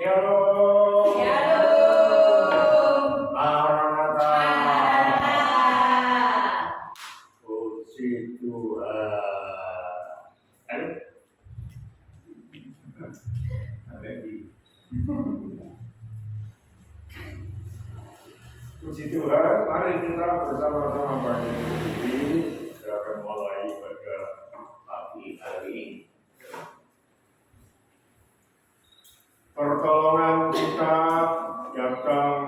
Shalom. Shalom. Maranatha. Maranatha. Puji Tuhan. Ayo. Puji Tuhan, mari kita bersama-sama berdiri. Kita akan mulai pada pagi hari ini. Pertolongan kita datang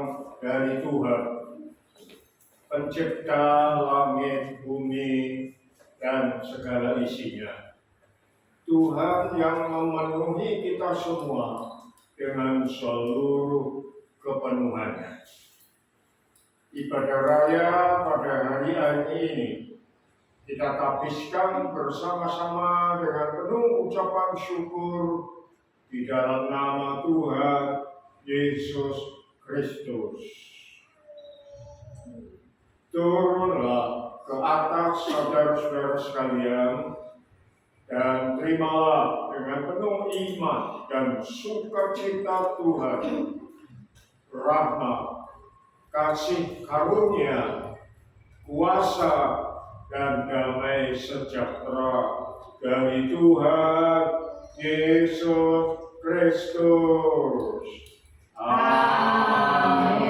dari Tuhan, Pencipta langit, bumi, dan segala isinya. Tuhan yang memenuhi kita semua dengan seluruh kepenuhannya. Ibadah raya pada hari ini kita tapiskan bersama-sama dengan penuh ucapan syukur di dalam nama Tuhan Yesus Kristus. Turunlah ke atas saudara-saudara sekalian dan terimalah dengan penuh iman dan sukacita Tuhan rahmat, kasih karunia, kuasa, dan damai sejahtera dari Tuhan Yesus Kristus. Amin.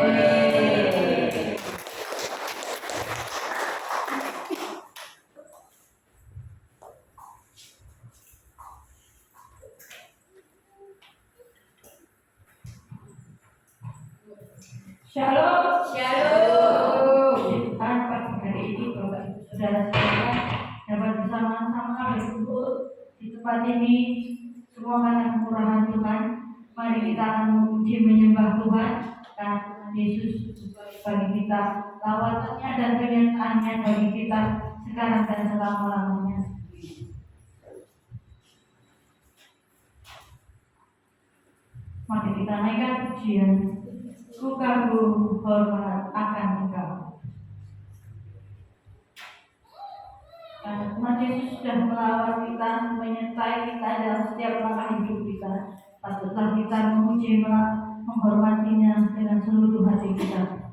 Shalom. Shalom. Tuhan, pagi hari ini Bapak Ibu Saudara sekalian dapat bersama-sama berkumpul di tempat ini semua karena kemurahan Tuhan. Mari kita akan memuji menyembah Tuhan karena Tuhan Yesus bagi kita, lawatannya dan kenyataannya bagi kita sekarang dan selama-lamanya. Mari kita naikkan pujian. Ku kagum hormat akan Engkau. Karena Tuhan Yesus sudah melawat kita, menyertai kita dalam setiap langkah hidup kita. Patutlah kita memuji, menghormatinya dengan seluruh hati kita.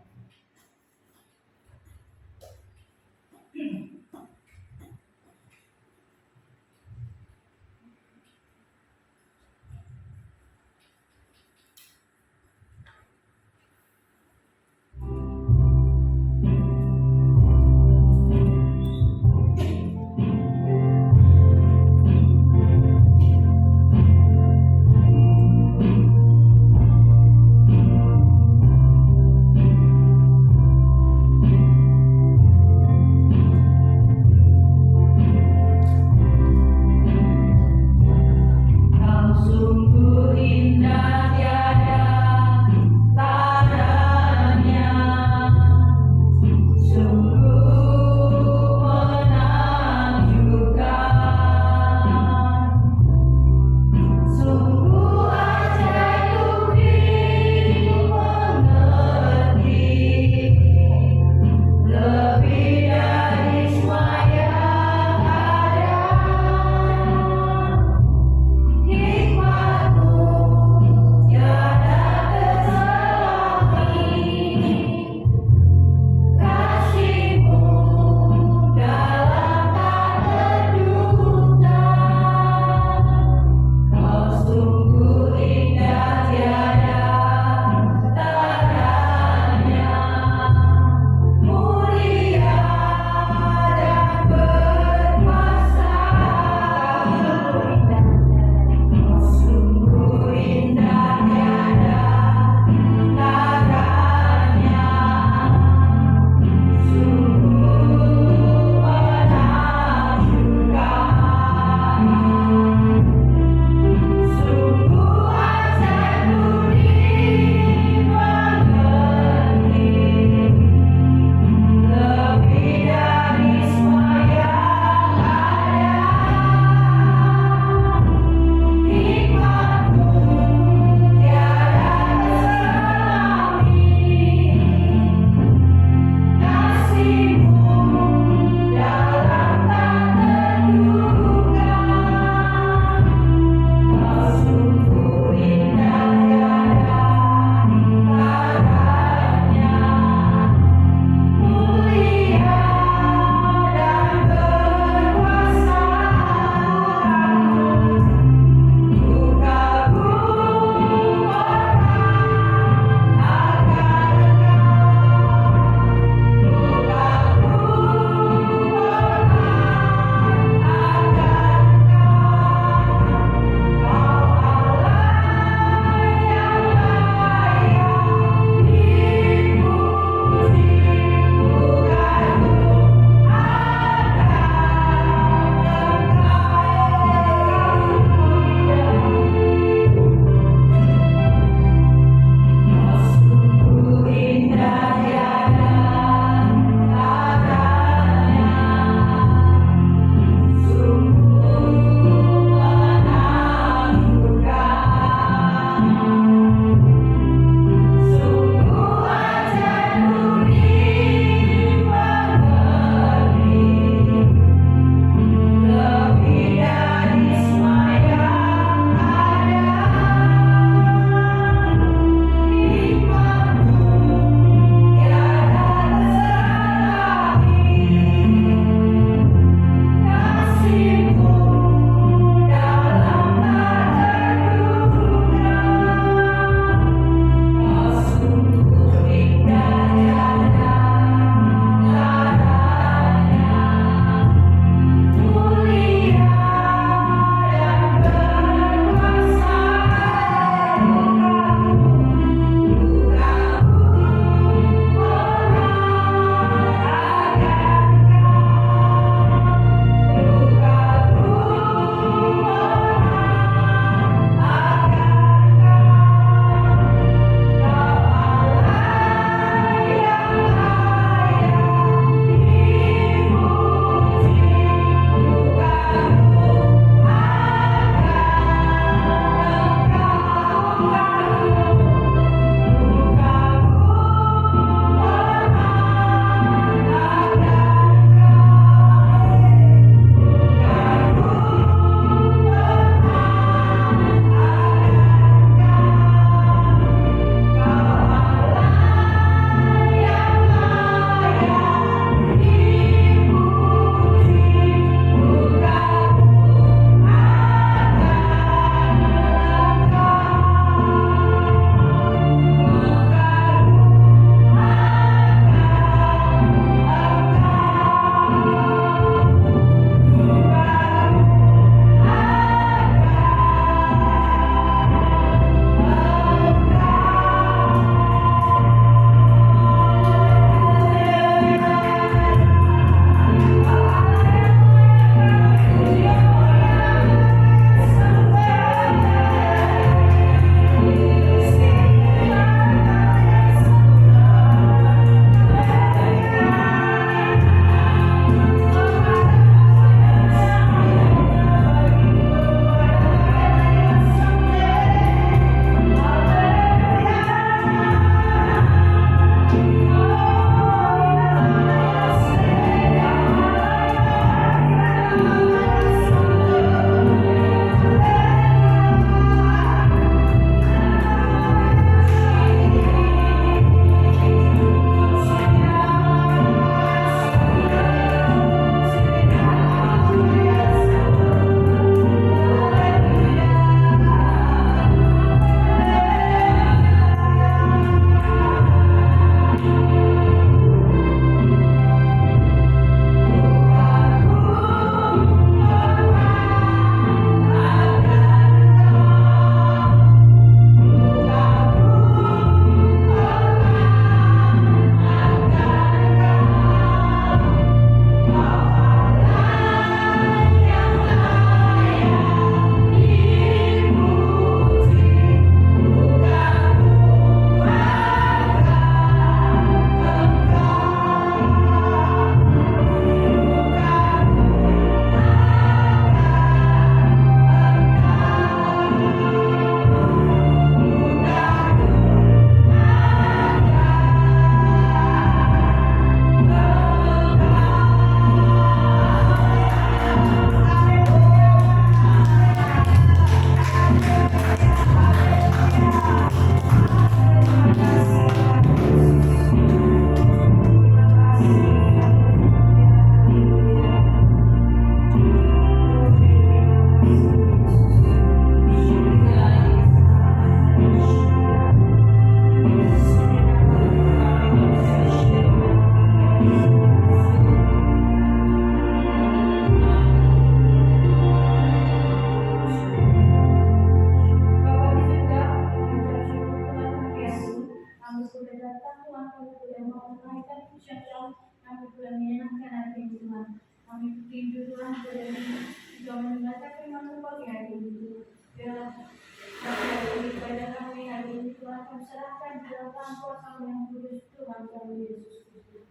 di dalam kuasa yang kudus Tuhan kami Yesus Kristus.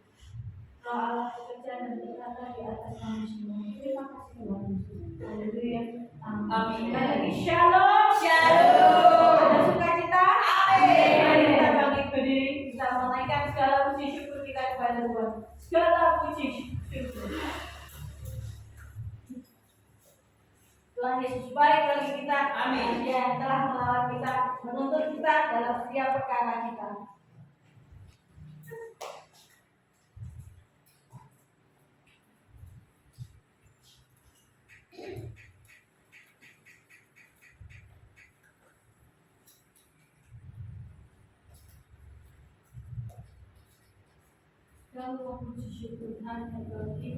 Roh Allah bekerja dan berkata di atas kami semua. Terima kasih Tuhan Yesus. Haleluya. Amin. Lagi shalom. Shalom. Ada sukacita. Amin. Mari kita bangkit berdiri. Kita menaikkan segala puji syukur kita kepada Tuhan. Segala puji syukur. Tuhan Yesus baik bagi kita. Amin. Dia telah melawat kita, menuntun kita dalam setiap perkara kita. Segala puji syukur hanya bagi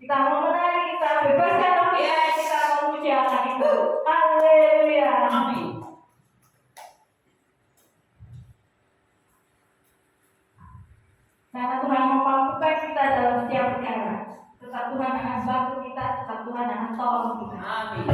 Kita mau menari, kita bebaskan roh kita, kita memuji Allah itu. Haleluya. Amin. Karena Tuhan memampukan kita dalam setiap perkara. Tetap Tuhan akan bantu kita, tetap Tuhan akan tolong kita. Amin.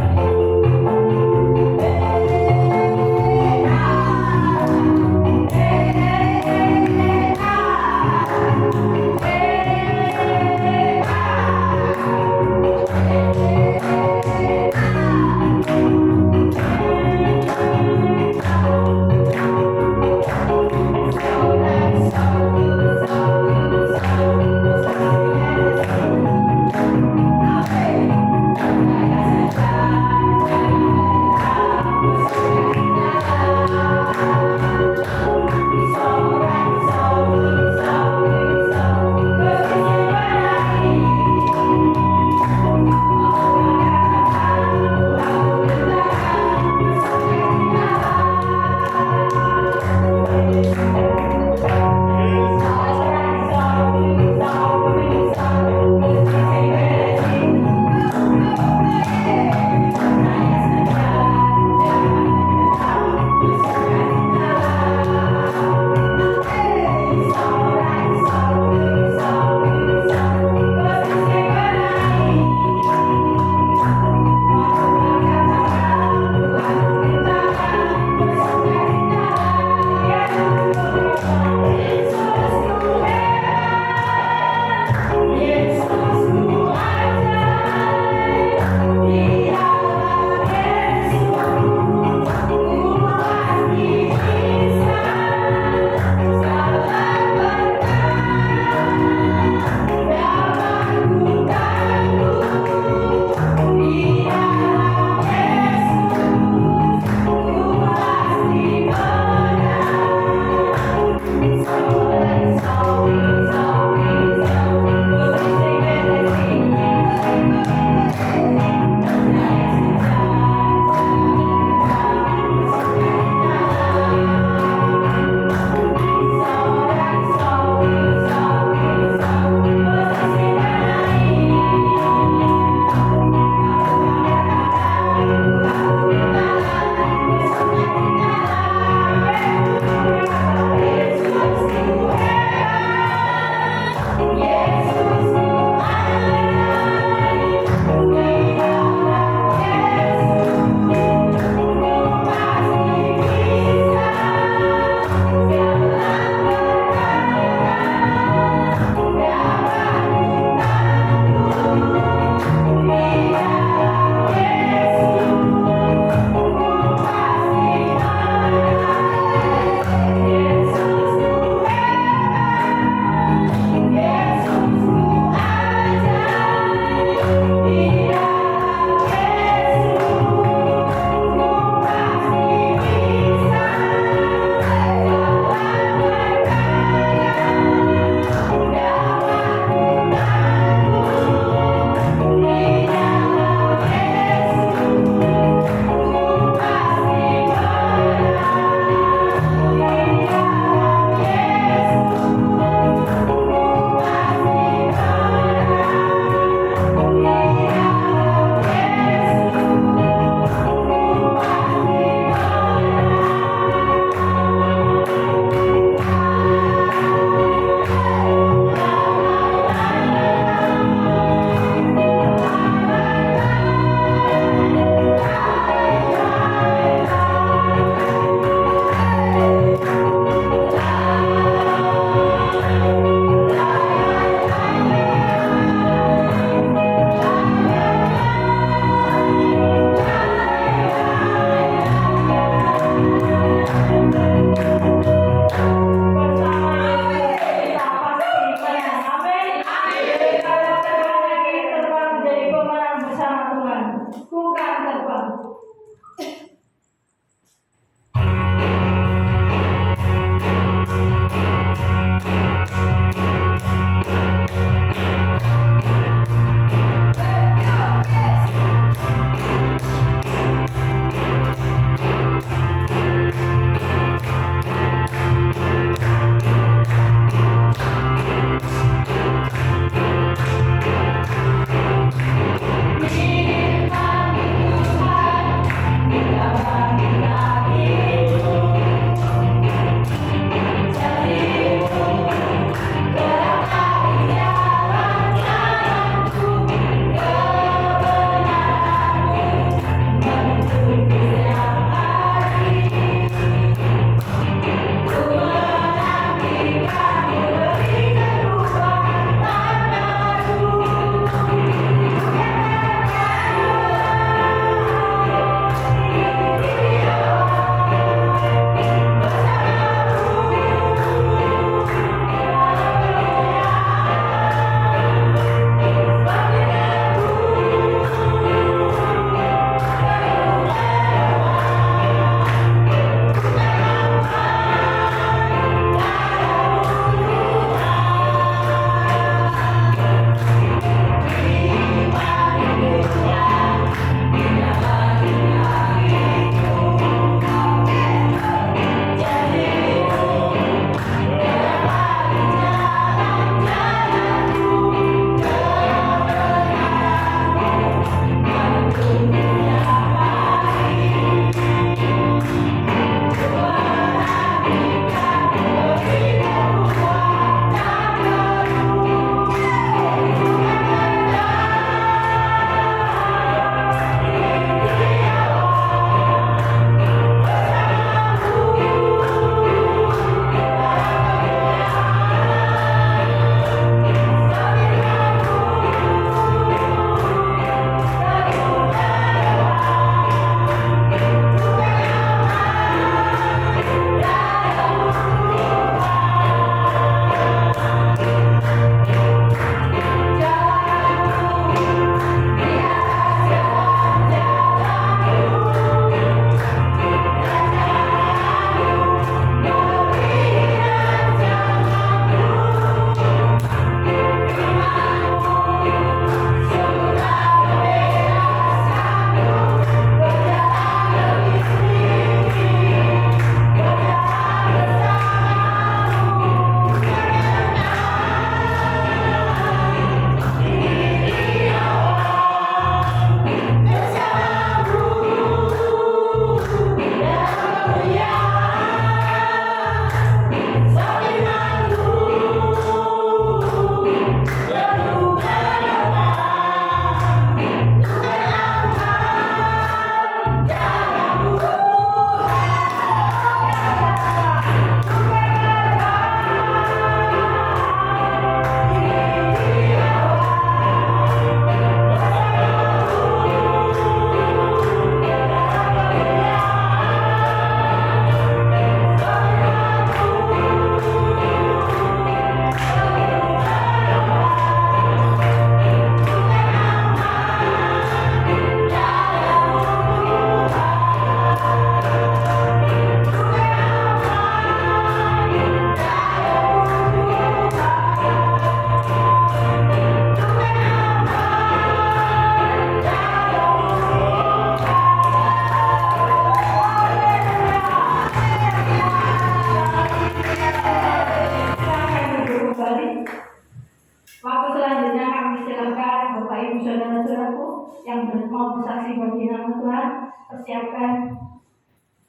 kasih bagi nama Tuhan. Persiapkan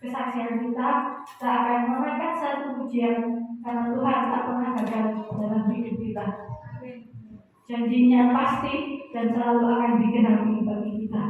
kesaksian kita. Kita akan menaikkan satu pujian karena Tuhan tak pernah gagal dalam hidup kita. Janjinya pasti dan selalu akan digenapi bagi kita.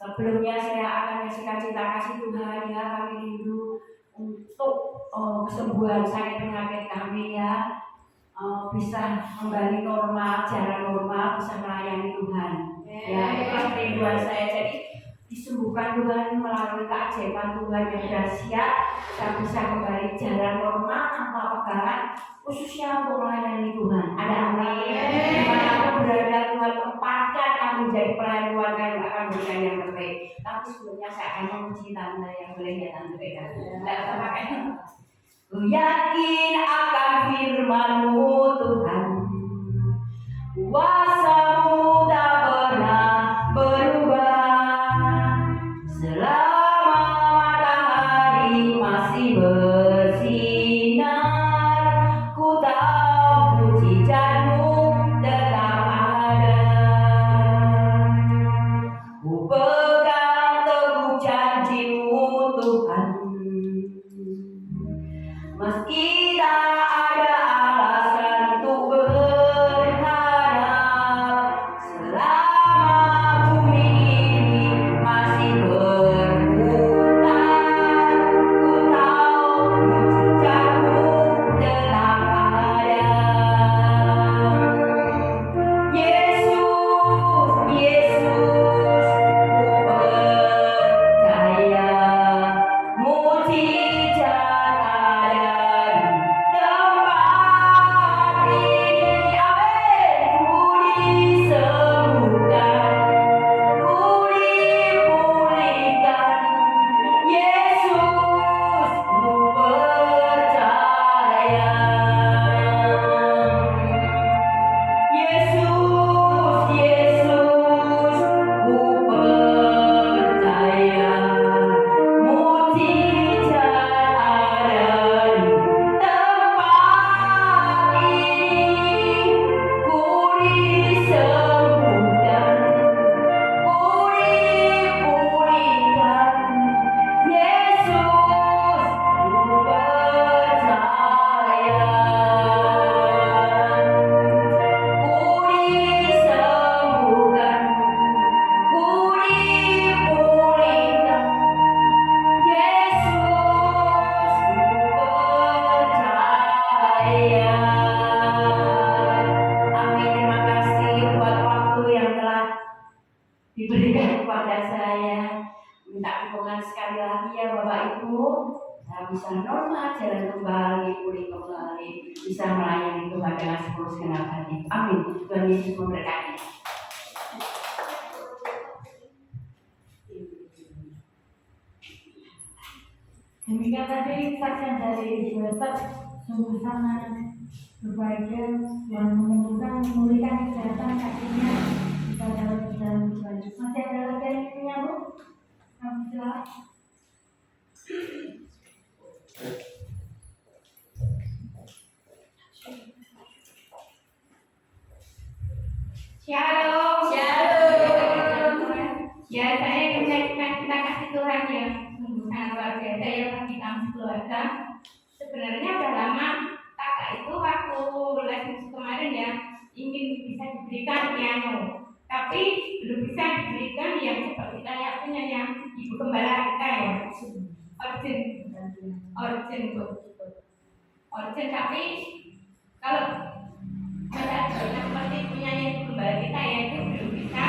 Sebelumnya saya akan menyaksikan cinta kasih Tuhan ya, kami rindu untuk kesembuhan sakit penyakit kami ya, bisa kembali normal, jalan normal, bisa melayani Tuhan. Ya, itulah kerinduan saya. Jadi disembuhkan Tuhan melalui keajaiban Tuhan yang dahsyat, saya bisa kembali jalan normal tanpa pegangan, khususnya untuk melayani Tuhan. Ada amin. Dimanapun berada Tuhan tempatkan kami menjadi pelayan Tuhan, kami akan berikan yang terbaik. Tapi sebelumnya saya akan memuji Tante yang boleh ya Tante ya. Ku yakin akan firman-Mu Tuhan, kuasa-Mu tak pernah berubah. Selama matahari masih bersinar, ku tahu mujizat-Mu tetap ada. Ku pegang teguh janji-Mu Tuhan, meski tak ada alasan untuk berharap. Selama bumi ini masih berputar, ku tahu mujizat-Mu tetap ada. Yesus, Yesus, ku percaya mujizat ada di tempat ini. Amin. Ku disembuhkan, ku dipulihkan. Yesus, ku percaya. Yesus, Yesus, ku percaya mujizat ada di tempat ini. Ku disembuhkan, ku dipulihkan. Yesus, ku percaya. Ku disembuhkan, ku dipulihkan. Yesus, ku percaya. Amin. Terima kasih buat waktu yang telah diberikan kepada saya. Minta dukungan sekali lagi ya Bapak Ibu, saya bisa normal, jalan kembali, pulih kembali, bisa melayani Tuhan dengan seluruh segenap hati. Amin. Tuhan Yesus memberkati. Demikian tadi kesaksian dari Ibu Esther, sungguh sangat berbahagia, Tuhan menyembuhkan, memulihkan kesehatan kakinya, bisa dapat berjalan kembali. Masih ada lagi yang ingin nyambung? Kami silakan. Shalom. Shalom. Ya, saya menyaksikan kita kasih Tuhan ya, sungguh sangat luar biasa ya bagi kami keluarga. Sebenarnya udah lama kakak itu waktu les musik kemarin ya ingin bisa diberikan piano, tapi belum bisa diberikan yang seperti kayak punya yang ibu gembala kita ya, origin. Tapi kalau seperti punya ibu gembala kita ya itu belum bisa.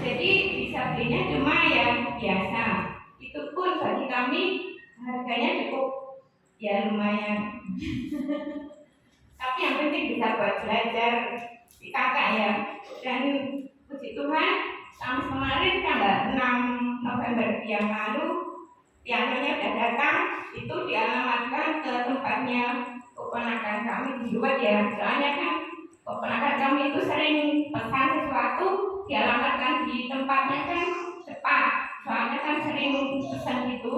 Jadi bisa belinya cuma yang biasa. Itu pun bagi kami harganya cukup ya lumayan. Tapi yang penting bisa buat belajar di kakak ya. Dan puji Tuhan, kami kemarin tanggal 6 November yang lalu pianonya sudah datang. Itu dialamatkan ke tempatnya keponakan kami di luar ya. Soalnya kan keponakan kami itu sering pesan sesuatu dialamatkan di tempatnya kan cepat. Soalnya kan sering pesan gitu.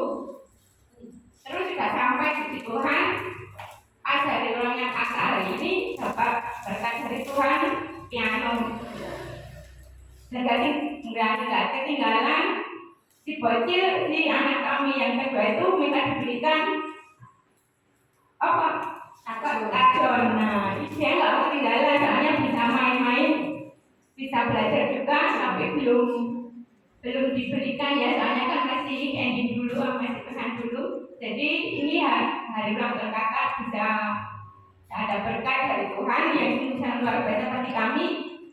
Terus juga sampai puji Tuhan, pas hari ulangnya kakak hari ini dapat berkat dari Tuhan piano. Dan jadi nggak ketinggalan. Si bocil, si anak kami yang kedua itu minta dibelikan apa? Akon. Nah, dia nggak ketinggalan, soalnya bisa main-main, bisa belajar juga, tapi belum belum diberikan ya, soalnya kan masih ending dulu, masih pesan dulu. Jadi ini ya hari ulang tahun kakak bisa ada berkat dari Tuhan yang sangat luar biasa bagi kami.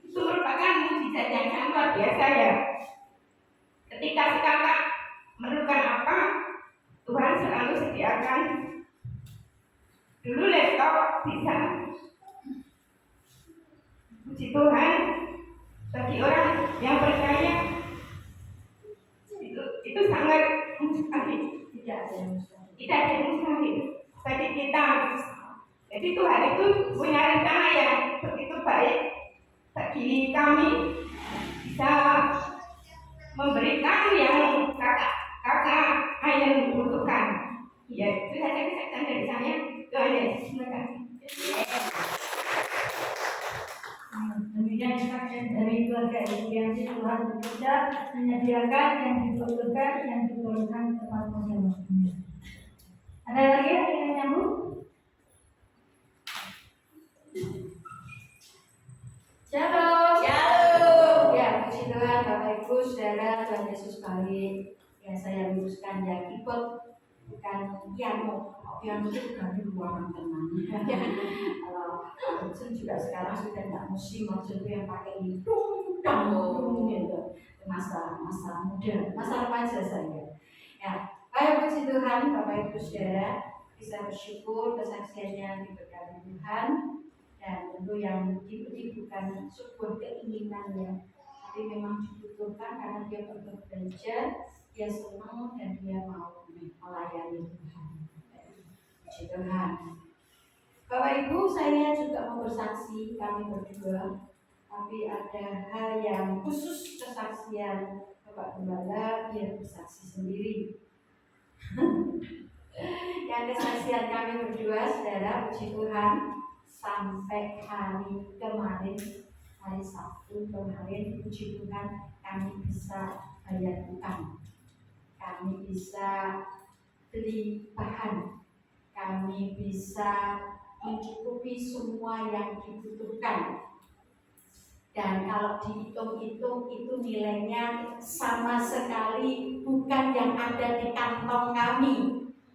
Itu merupakan mujizat yang sangat luar biasa ya. Ketika si kakak memerlukan apa, Tuhan selalu sediakan. Dulu laptop bisa, puji Tuhan, bagi orang yang percaya itu sangat mustahil. Tidak ada yang mustahil bagi kita. Jadi Tuhan itu punya rencana yang begitu baik bagi kami, bisa memberikan yang kakak yang membutuhkan. Ya, itu saja kesaksian dari saya. Tuhan Yesus, terima kasih. Demikian kesaksian dari keluarga yang Tuhan bekerja menyediakan yang dibutuhkan, yang diperlukan tepat pada waktunya. Ada lagi yang ingin nyambung? Shalom. Shalom. Ya, puji Tuhan, Bapak Ibu, Saudara, Tuhan Yesus baik. Ya, saya luruskan ya, keyboard bukan piano. Piano itu bukan di ruangan teman. Kalau Hudson juga sekarang sudah tidak musim, maksud itu yang pakai ini dung gitu. Masa muda, masa remaja saya. Ya, baik, puji Tuhan, Bapak Ibu, Saudara, bisa bersyukur kesaksiannya diberkati Tuhan. Dan tentu yang diikuti bukan sebuah keinginan ya, tapi memang dibutuhkan karena dia perlu belajar, dia senang dan dia mau melayani Tuhan. Puji Tuhan. Bapak Ibu, saya juga mau bersaksi, kami berdua, tapi ada hal yang khusus kesaksian Bapak Gembala, dia bersaksi sendiri. Yang kesaksian kami berdua, saudara, puji Tuhan, sampai hari kemarin, hari Sabtu kemarin, puji Tuhan, kami bisa bayar utang, kami bisa beli bahan, kami bisa mencukupi semua yang dibutuhkan. Dan kalau dihitung-hitung itu nilainya sama sekali bukan yang ada di kantong kami,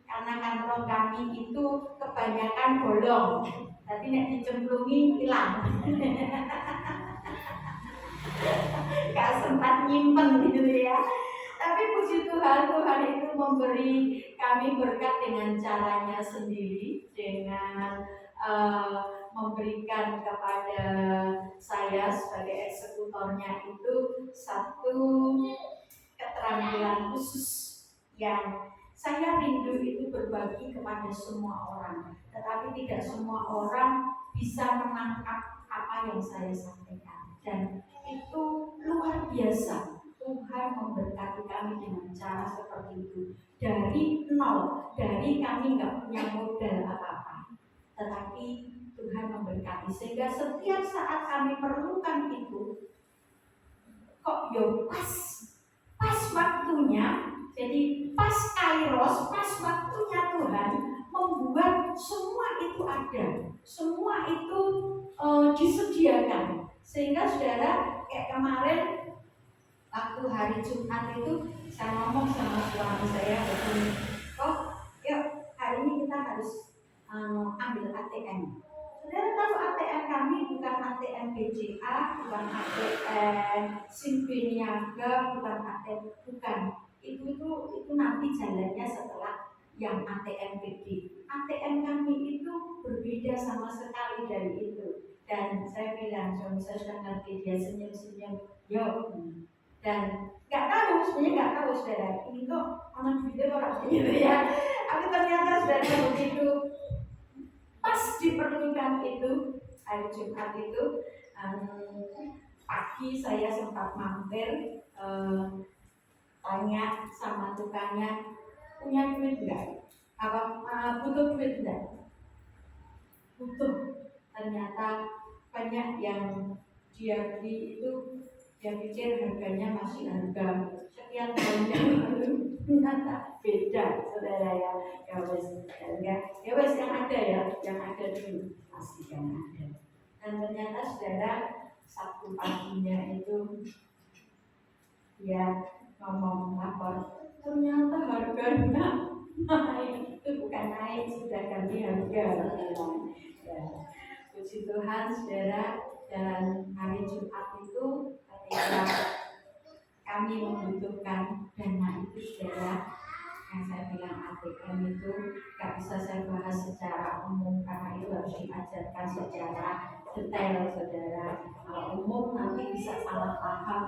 karena kantong kami itu kebanyakan bolong. Tapi nek dicemplungi hilang. Gak sempat nyimpen gitu ya. Tapi puji Tuhan, Tuhan itu memberi kami berkat dengan caranya sendiri, dengan memberikan kepada saya sebagai eksekutornya itu satu keterampilan khusus yang saya rindu itu berbagi kepada semua orang, tetapi tidak semua orang bisa menangkap apa yang saya sampaikan, dan itu luar biasa. Tuhan memberkati kami dengan cara seperti itu dari nol, dari kami nggak punya modal apa-apa, tetapi Tuhan memberkati sehingga setiap saat kami perlukan itu kok yo pas waktunya. Jadi pas kairos, pas waktunya Tuhan membuat semua itu ada, semua itu disediakan. Sehingga saudara, kayak kemarin waktu hari Jumat itu saya ngomong sama suami saya, kok yuk hari ini kita harus ambil ATM. Saudara tahu ATM kami bukan ATM BCA, bukan ATM Simpi Niaga, bukan ATM, bukan. Itu nanti jalannya setelah yang ATM BD. ATM kami itu berbeda sama sekali dari itu. Dan saya bilang, suami saya sudah ngerti, dia senyum-senyum, yuk. Dan nggak tahu, sebenarnya nggak tahu saudara, ini kok anak duitnya orang gitu ya. Tapi ternyata saudara begitu pas diperlukan itu hari Jumat itu pagi saya sempat mampir tanya sama tukangnya, punya duit enggak? Butuh duit enggak? Butuh. Ternyata banyak yang dia beli itu dia pikir harganya masih harga sekian tahun yang lalu, ternyata beda saudara ya. Ya wes yang ada dulu masih yang ada. Dan ternyata saudara Sabtu paginya itu ya ngomong lapor, ternyata harganya naik. Itu bukan naik, sudah ganti harga. Ya. Puji Tuhan, saudara, dan hari Jumat itu ketika kami membutuhkan dana itu, saudara, yang saya bilang ATM itu gak bisa saya bahas secara umum karena itu harus diajarkan secara detail, saudara. Kalau umum nanti bisa salah paham,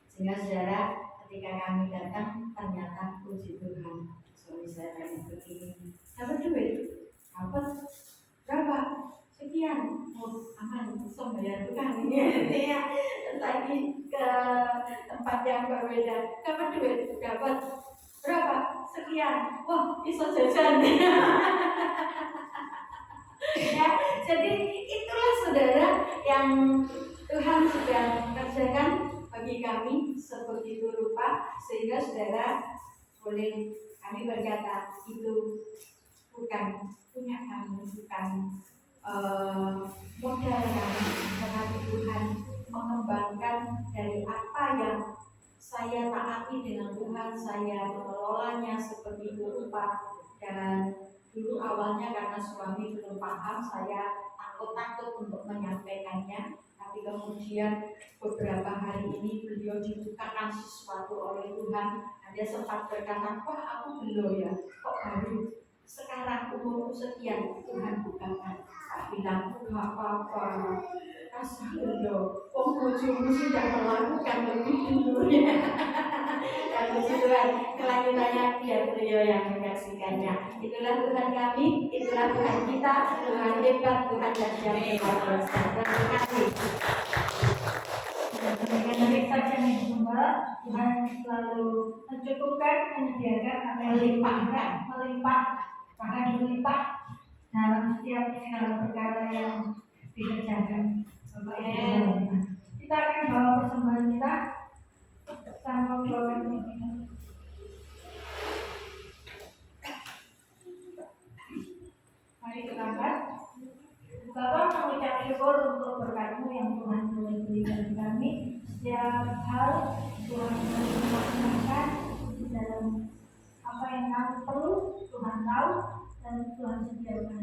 sehingga saudara ketika kami datang ternyata puji Tuhan suami saya begini, dapat duit, dapat berapa? Sekian, oh aman, bisa bayar tukang ini ya. Lagi ke tempat yang berbeda, dapat duit, dapat berapa? Sekian, wah bisa jajan. Ya, jadi itulah saudara yang Tuhan sudah kerjakan bagi kami sebegitu rupa, sehingga saudara boleh kami berkata itu bukan punya kami, bukan modal kami, tetapi Tuhan mengembangkan dari apa yang saya taati dengan Tuhan, saya mengelolanya seperti itu rupa. Dan dulu awalnya karena suami belum paham, saya takut untuk menyampaikannya. Tapi kemudian beberapa hari ini beliau dibukakan sesuatu oleh Tuhan. Dia sempat berkata, wah aku belum ya, kok baru sekarang umur sekian Tuhan bukakan. Tak bilang, gak apa-apa, asal belum, bojomu sudah melakukan lebih dulu ya. Dan puji Tuhan, kelanjutannya biar beliau yang menyaksikannya. Itulah Tuhan kami, itulah Tuhan kita, Tuhan hebat, Tuhan yang hebat kuasa. Terima kasih. Demikian dari sajian yang kedua, Tuhan selalu mencukupkan, menyediakan, melimpah, bahkan berlimpah dalam setiap segala perkara yang dikerjakan. Kita akan bawa persembahan kita sama doakan kita. Mari kita angkat. Bapak mengucap syukur untuk berkat-Mu yang Tuhan telah berikan kami. Setiap hal Tuhan melaksanakan dalam apa yang kami perlu, Tuhan tahu dan Tuhan sediakan.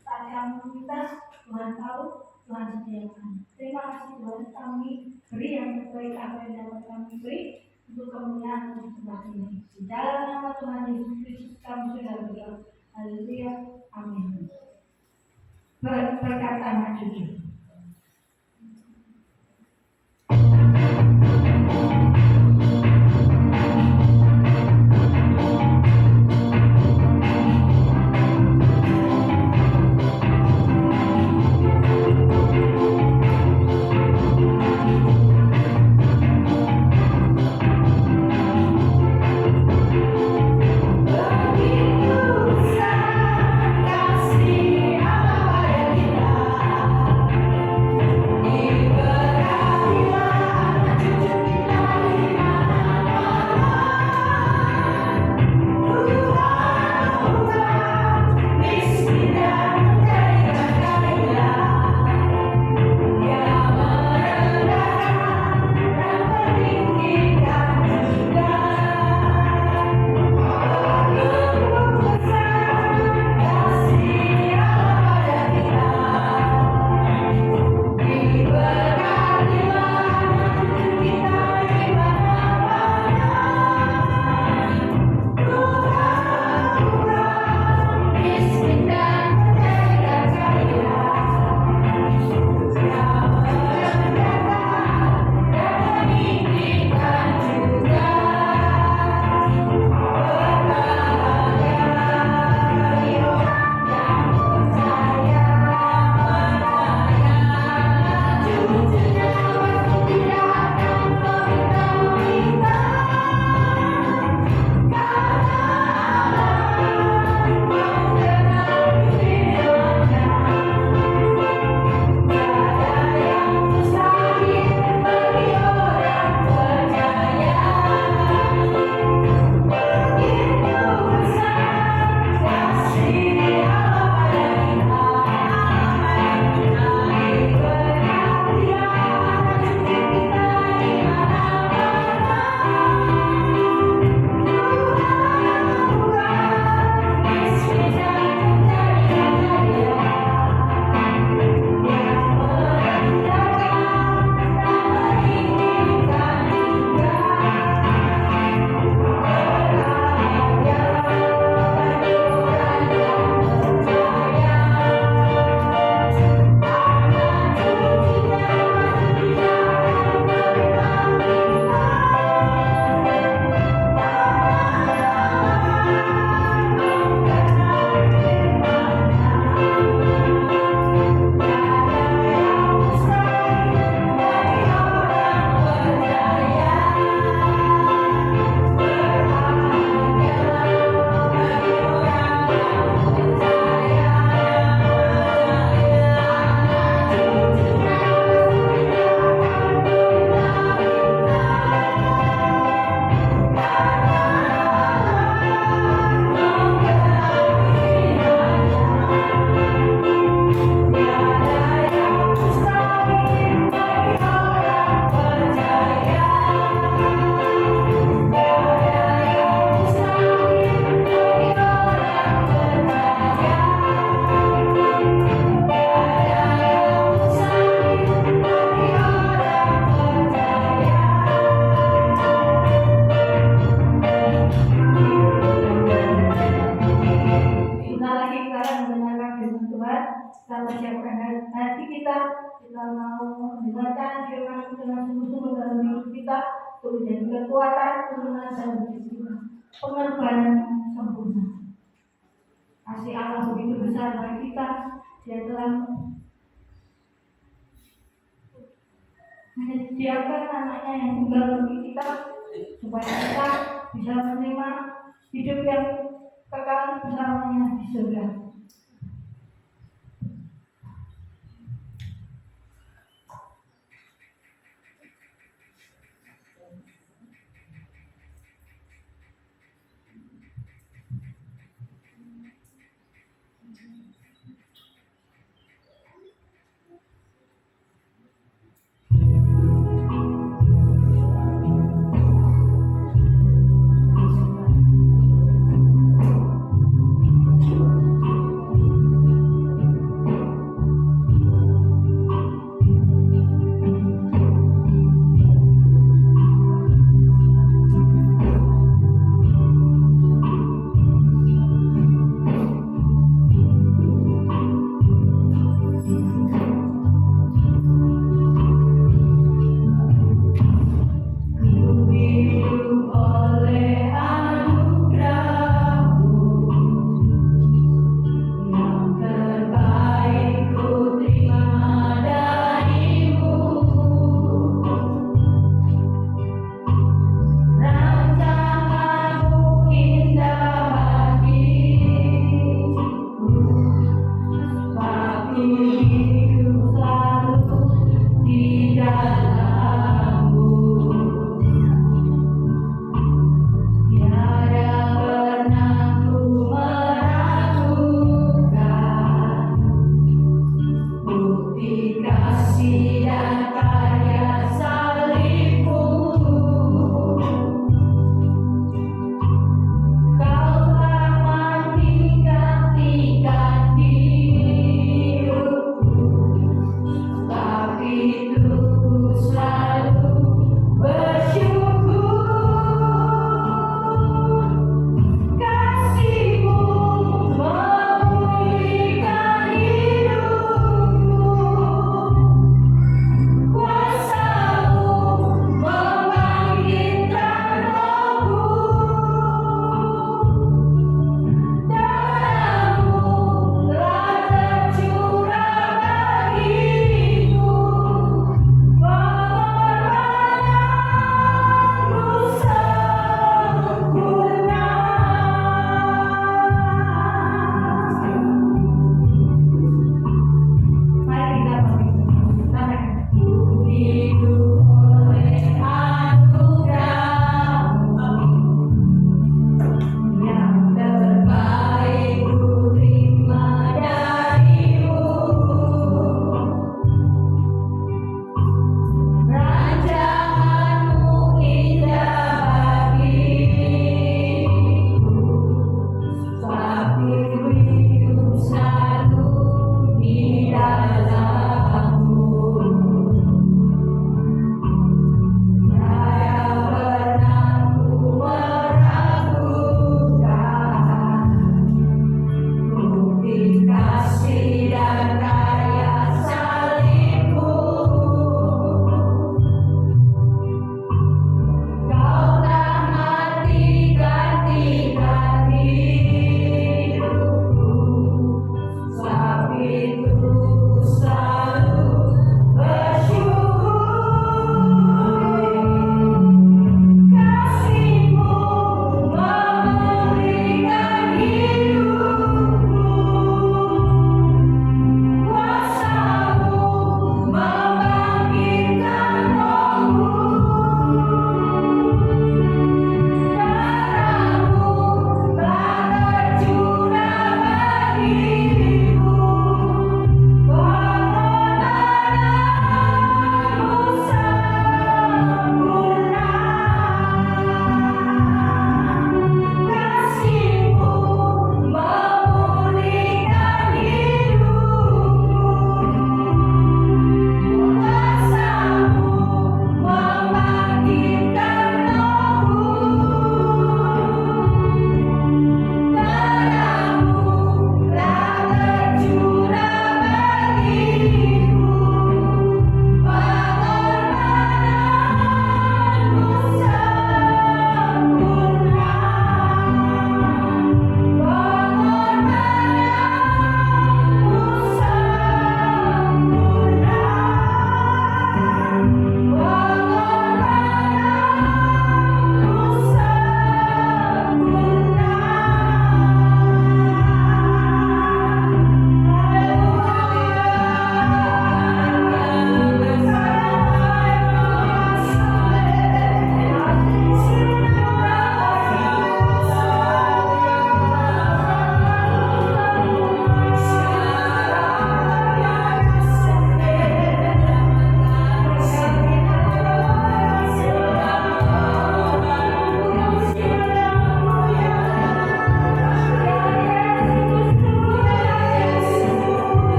Saat kami minta, Tuhan tahu, Tuhan sediakan. Terima kasih Tuhan, kami beri yang terbaik apa yang dapat kami beri untuk kemuliaan di tempat ini. Di dalam nama Tuhan Yesus Kristus kami sudah berdoa. Haleluya. Amin. Berkata anak cucu. Kasih Allah pada kita. kita mau mendengarkan firman dengan sungguh-sungguh dalam hidup kita, untuk menjadi kekuatan, turunan dan pengorbanan sempurna. Kasih Allah begitu besar bagi kita, Dia telah menyediakan anaknya yang tunggal bagi kita, supaya kita bisa menerima hidup yang kekal bersamanya di surga.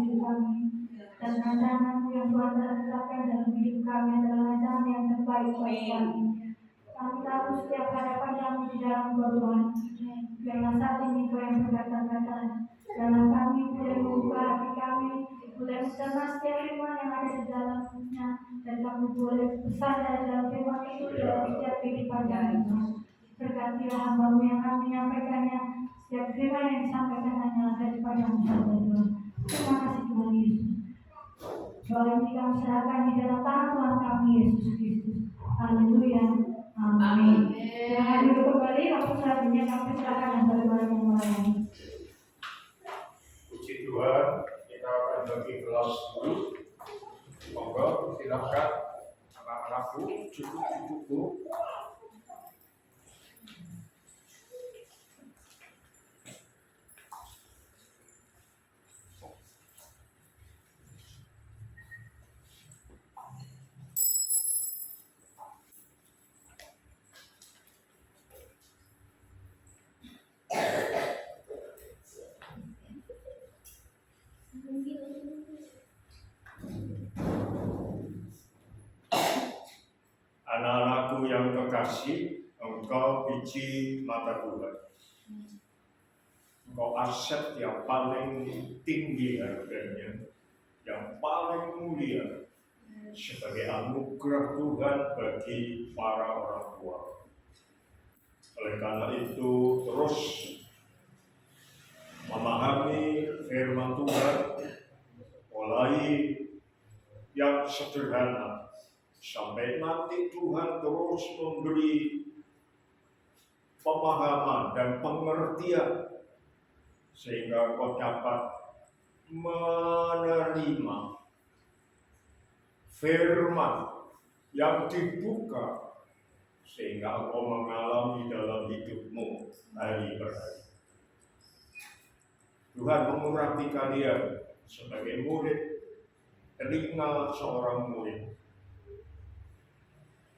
hidup kami. Dan rancangan-Mu yang Tuhan telah tetapkan dalam hidup kami adalah rancangan yang terbaik bagi kami. Kami tahu setiap hadapan kami di dalam Tuhan. Biarlah saat ini Kau yang berkata-kata, dalam kami boleh mengubah hati kami, boleh mencerna setiap firman yang ada di dalamnya, dan kami boleh bersandar dalam firman itu dalam setiap kehidupan kami. Berkatilah hamba-Mu yang kami menyampaikannya, setiap firman yang disampaikan hanyalah daripada-Mu saja Tuhan. Terima kasih Tuhan Yesus. Doa ini kami serahkan di dalam tangan Tuhan kami Yesus Kristus. Haleluya. Amin. Jangan dulu kembali, waktu selanjutnya kami serahkan hamba Tuhan yang melayani. Puji Tuhan, kita akan bagi kelas dulu. Monggo silakan anak-anakku, cucu-cucuku. Anak-anakku yang kekasih, engkau biji mata Tuhan. Engkau aset yang paling tinggi harganya, yang paling mulia sebagai anugerah Tuhan bagi para orang tua. Oleh karena itu, terus memahami firman Tuhan, mulai yang sederhana, sampai nanti Tuhan terus memberi pemahaman dan pengertian sehingga kau dapat menerima firman yang dibuka sehingga kau mengalami dalam hidupmu hari per hari. Tuhan mengurapi kalian sebagai murid, telinga seorang murid,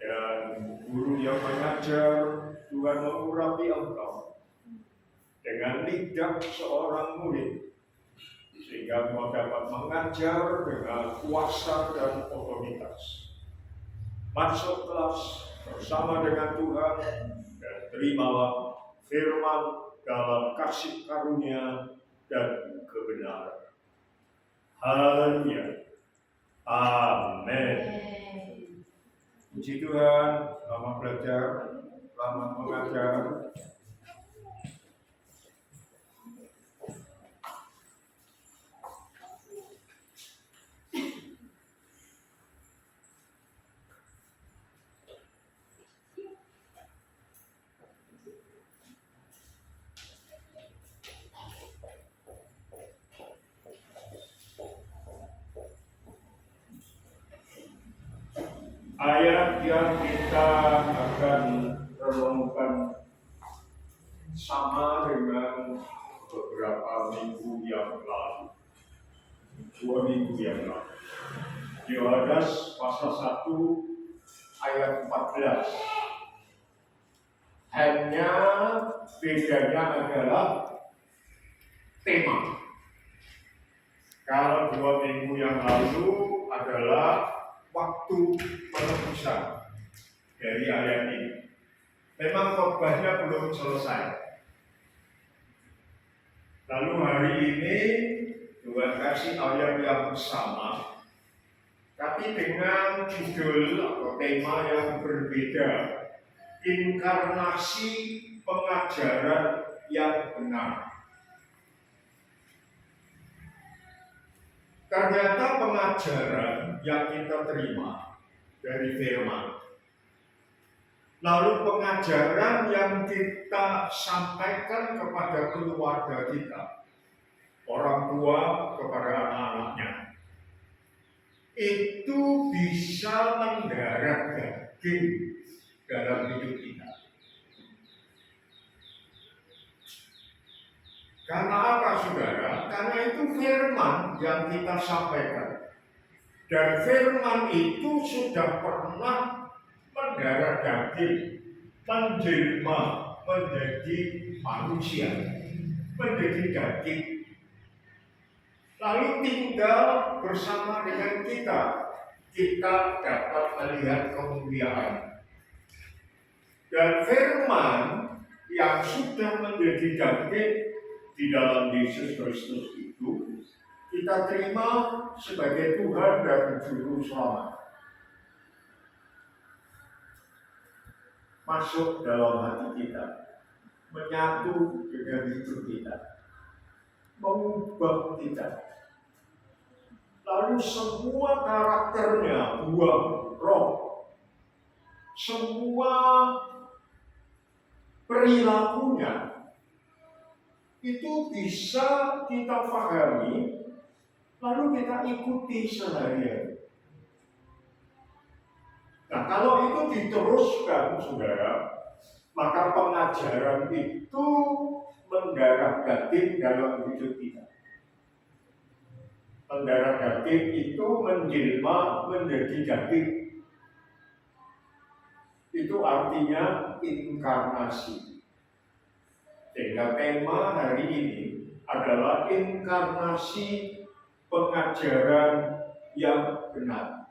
dan guru yang mengajar. Tuhan mengurapi engkau dengan lidah seorang murid sehingga engkau dapat mengajar dengan kuasa dan otoritas. Masuk kelas bersama dengan Tuhan dan terimalah firman dalam kasih karunia dan kebenaran. Haleluya. Amin. Puji Tuhan, selamat belajar, selamat mengajar. Ayat yang kita akan renungkan sama dengan beberapa minggu yang lalu, 2 minggu yang lalu. Yohanes pasal 1 ayat 14. Hanya bedanya adalah tema. Kalau 2 minggu yang lalu adalah waktu penebusan dari ayat ini. Memang khotbahnya belum selesai. Lalu hari ini Tuhan kasih ayat yang sama, tapi dengan judul atau tema yang berbeda. Inkarnasi pengajaran yang benar. Ternyata pengajaran yang kita terima dari firman, lalu pengajaran yang kita sampaikan kepada keluarga kita, orang tua kepada anak-anaknya, itu bisa mendarat daging dalam hidup kita. Karena apa, saudara? Karena itu firman yang kita sampaikan. Dan firman itu sudah pernah mendarah daging, menjelma menjadi manusia, menjadi daging. lalu tinggal bersama dengan kita, kita dapat melihat kemuliaan. Dan firman yang sudah menjadi daging di dalam Yesus Kristus itu, kita terima sebagai Tuhan dan Juru Selamat. Masuk dalam hati kita, menyatu dengan hidup kita, mengubah kita. Lalu semua karakternya, buah roh, semua perilakunya itu bisa kita pahami, lalu kita ikuti sehari-hari. Nah, kalau itu diteruskan, saudara, maka pengajaran itu mendarah daging dalam hidup kita. Mendarah daging itu menjelma menjadi daging. Itu artinya inkarnasi. Sehingga tema hari ini adalah inkarnasi pengajaran yang benar.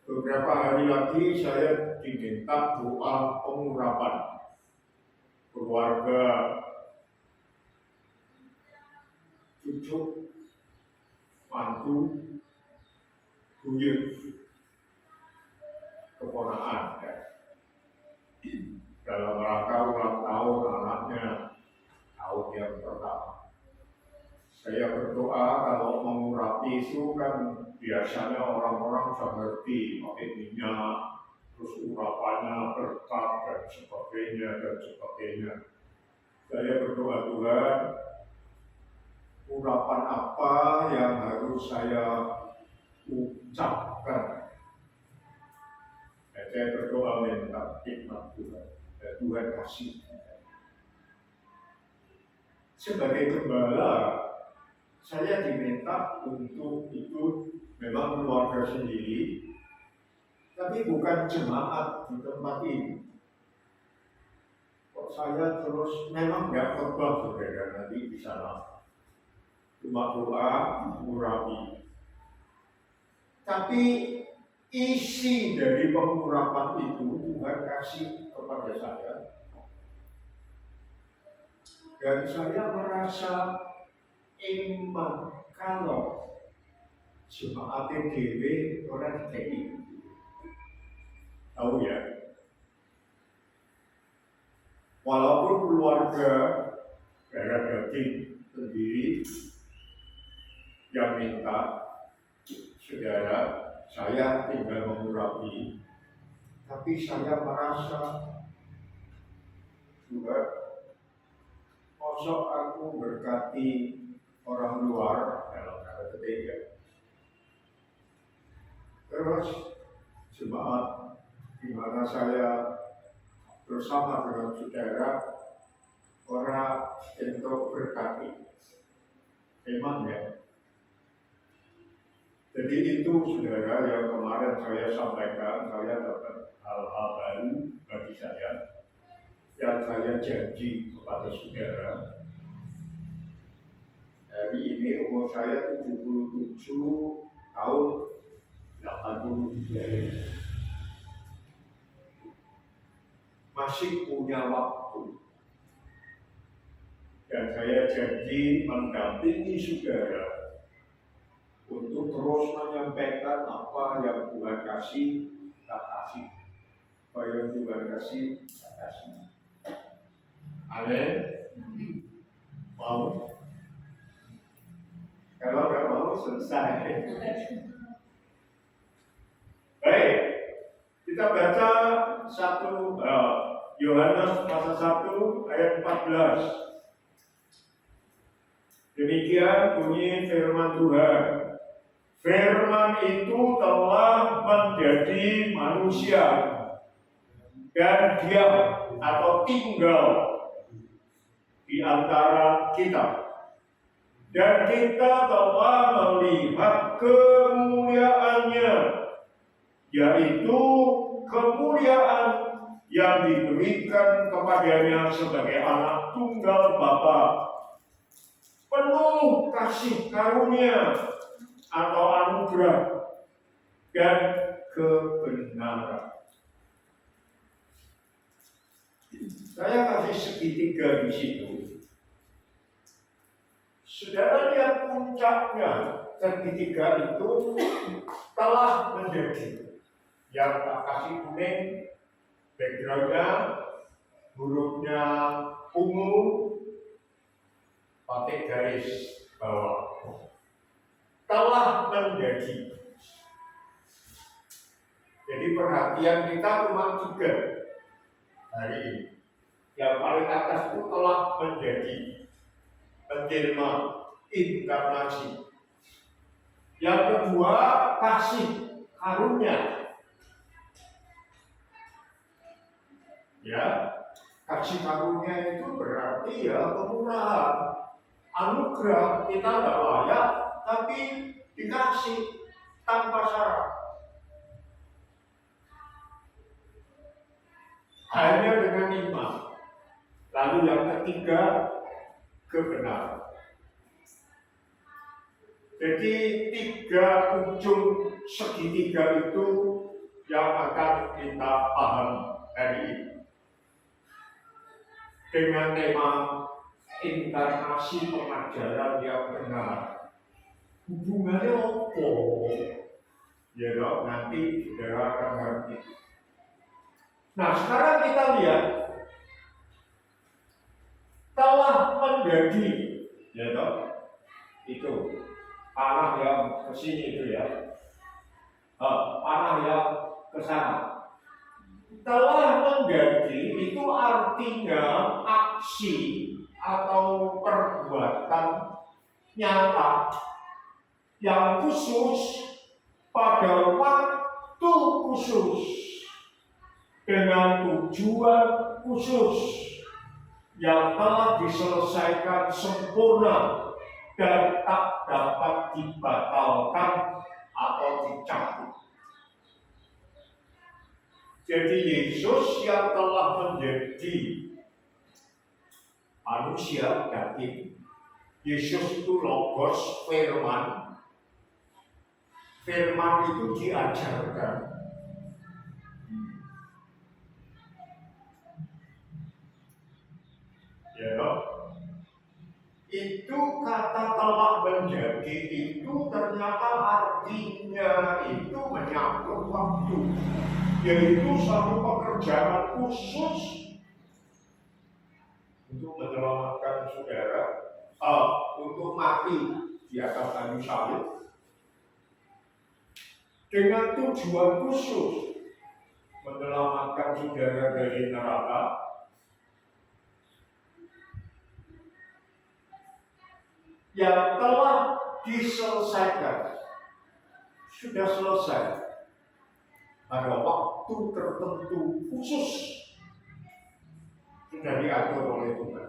Beberapa hari lagi saya diminta doa pengurapan keluarga, cucu, mantu, buyut, keponakan. Dalam rangka ulang tahun anaknya tahun yang pertama. Saya berdoa kalau mengurapi itu kan biasanya orang-orang sudah ngerti pakai minyak, terus urapannya berkat dan sebagainya dan sebagainya. Saya berdoa, Tuhan, urapan apa yang harus saya ucapkan? Dan saya berdoa minta hikmat Tuhan, dan Tuhan kasih. Sebagai gembala, saya diminta untuk itu memang keluarga sendiri, tapi bukan jemaat di tempat ini. Kok saya terus memang nggak khotbah, saudara, nanti di sana cuma doa, urapi. Tapi isi dari pengurapan itu Tuhan kasih kepada saya, dan saya merasa iman kalau jemaat DW orang TI. Tahu ya? Walaupun keluarga darah daging sendiri yang minta, saudara, saya tinggal mengurapi, tapi saya merasa juga mosok aku berkati orang luar dalam kata ketiga. Terus jemaat di mana saya bersama dengan saudara orang untuk berkati. Memang ya. Jadi itu saudara yang kemarin saya sampaikan, saya dapat hal-hal baru bagi saya yang saya janji kepada saudara. Hari ini umur saya 77 tahun 83. Masih punya waktu. Dan saya janji mendampingi saudara untuk terus menyampaikan apa yang Tuhan kasih, tak kasih. Apa yang Tuhan kasih, tak kasih. Amin. Mau? Kalau nggak mau, selesai. Baik, kita baca Yohanes pasal 1 ayat 14. Demikian bunyi firman Tuhan. Firman itu telah menjadi manusia dan diam atau tinggal di antara kita. Dan kita telah melihat kemuliaannya, yaitu kemuliaan yang diberikan kepadanya sebagai anak tunggal Bapa, penuh kasih karunia atau anugerah dan kebenaran. Saya kasih segitiga di situ. Saudara lihat puncaknya, segitiga itu telah menjadi, yang tak kasih kuning, backgroundnya, hurufnya ungu, pakai garis bawah. Telah menjadi. Jadi perhatian kita cuma 3 hari ini. Yang paling atas itu telah menjadi, menjelma, inkarnasi. Yang kedua, kasih karunia. Ya, kasih karunia itu berarti ya kemurahan, anugerah, kita tidak layak, tapi dikasih tanpa syarat. Hanya dengan iman. Lalu yang ketiga, kebenaran. Jadi 3 ujung segitiga itu yang akan kita pahami hari ini. Dengan tema inkarnasi pengajaran yang benar. Hubungannya apa? Ya dok, nanti saudara akan ngerti. Nah sekarang kita lihat telah menjadi, ya dok, itu panah yang ke sini itu ya, panah yang ke sana. Telah menjadi itu artinya aksi atau perbuatan nyata yang khusus pada waktu khusus dengan tujuan khusus yang telah diselesaikan sempurna dan tak dapat dibatalkan atau dicabut. Jadi Yesus yang telah menjadi manusia daging, Yesus itu logos, firman. Firman itu diajarkan. Ya dok? Itu kata telah menjadi itu ternyata artinya itu menyangkut waktu, yaitu satu pekerjaan khusus untuk menyelamatkan saudara, untuk mati di atas kayu salib dengan tujuan khusus menyelamatkan saudara dari neraka. Yang telah diselesaikan, sudah selesai pada waktu tertentu khusus, sudah diatur oleh Tuhan.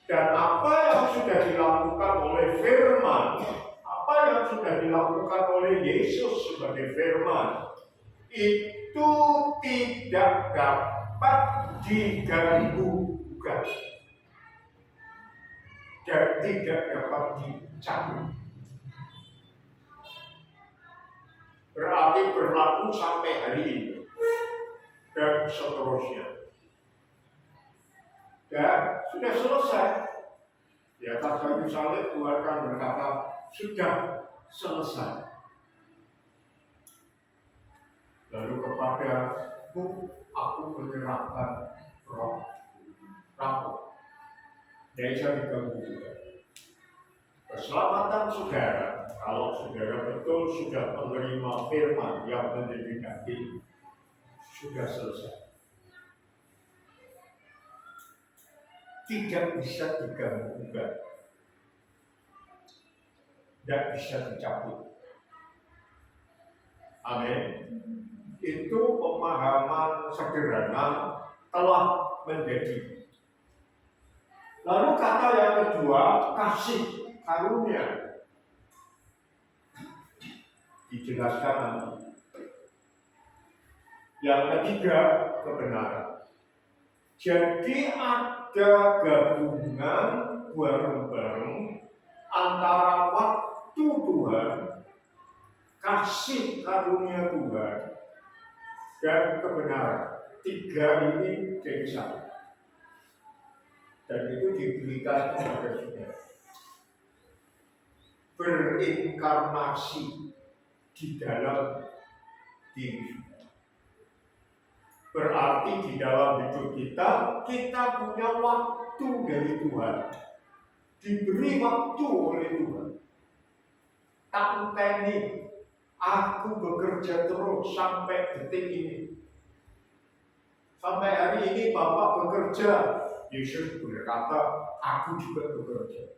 Dan apa yang sudah dilakukan oleh firman, apa yang sudah dilakukan oleh Yesus sebagai firman, itu tidak dapat diganggu-gugat dan tidak dapat dicabut. Berarti berlaku sampai hari ini dan seterusnya. Dan sudah selesai. Di atas kayu salib Tuhan kan berkata sudah selesai. Lalu kepadaku aku menyerahkan roh. Yang bisa diganggu juga. Keselamatan saudara, kalau saudara betul sudah menerima firman yang menjadi daging, sudah selesai. Tidak bisa diganggu-gugat, tidak bisa dicabut. Amin. Itu pemahaman sederhana telah menjadi. Lalu kata yang kedua, kasih karunia. Dijelaskan nanti. Yang ketiga, kebenaran. Jadi ada gabungan bareng-bareng antara waktu Tuhan, kasih karunia Tuhan, dan kebenaran. Tiga ini jadi satu. Dan itu diberikan kepada saudara. Berinkarnasi di dalam diri kita. Berarti di dalam hidup kita, kita punya waktu dari Tuhan. Diberi waktu oleh Tuhan. Tak enteni, aku bekerja terus sampai detik ini. Sampai hari ini Bapak bekerja. Yesus berkata, aku juga bekerja.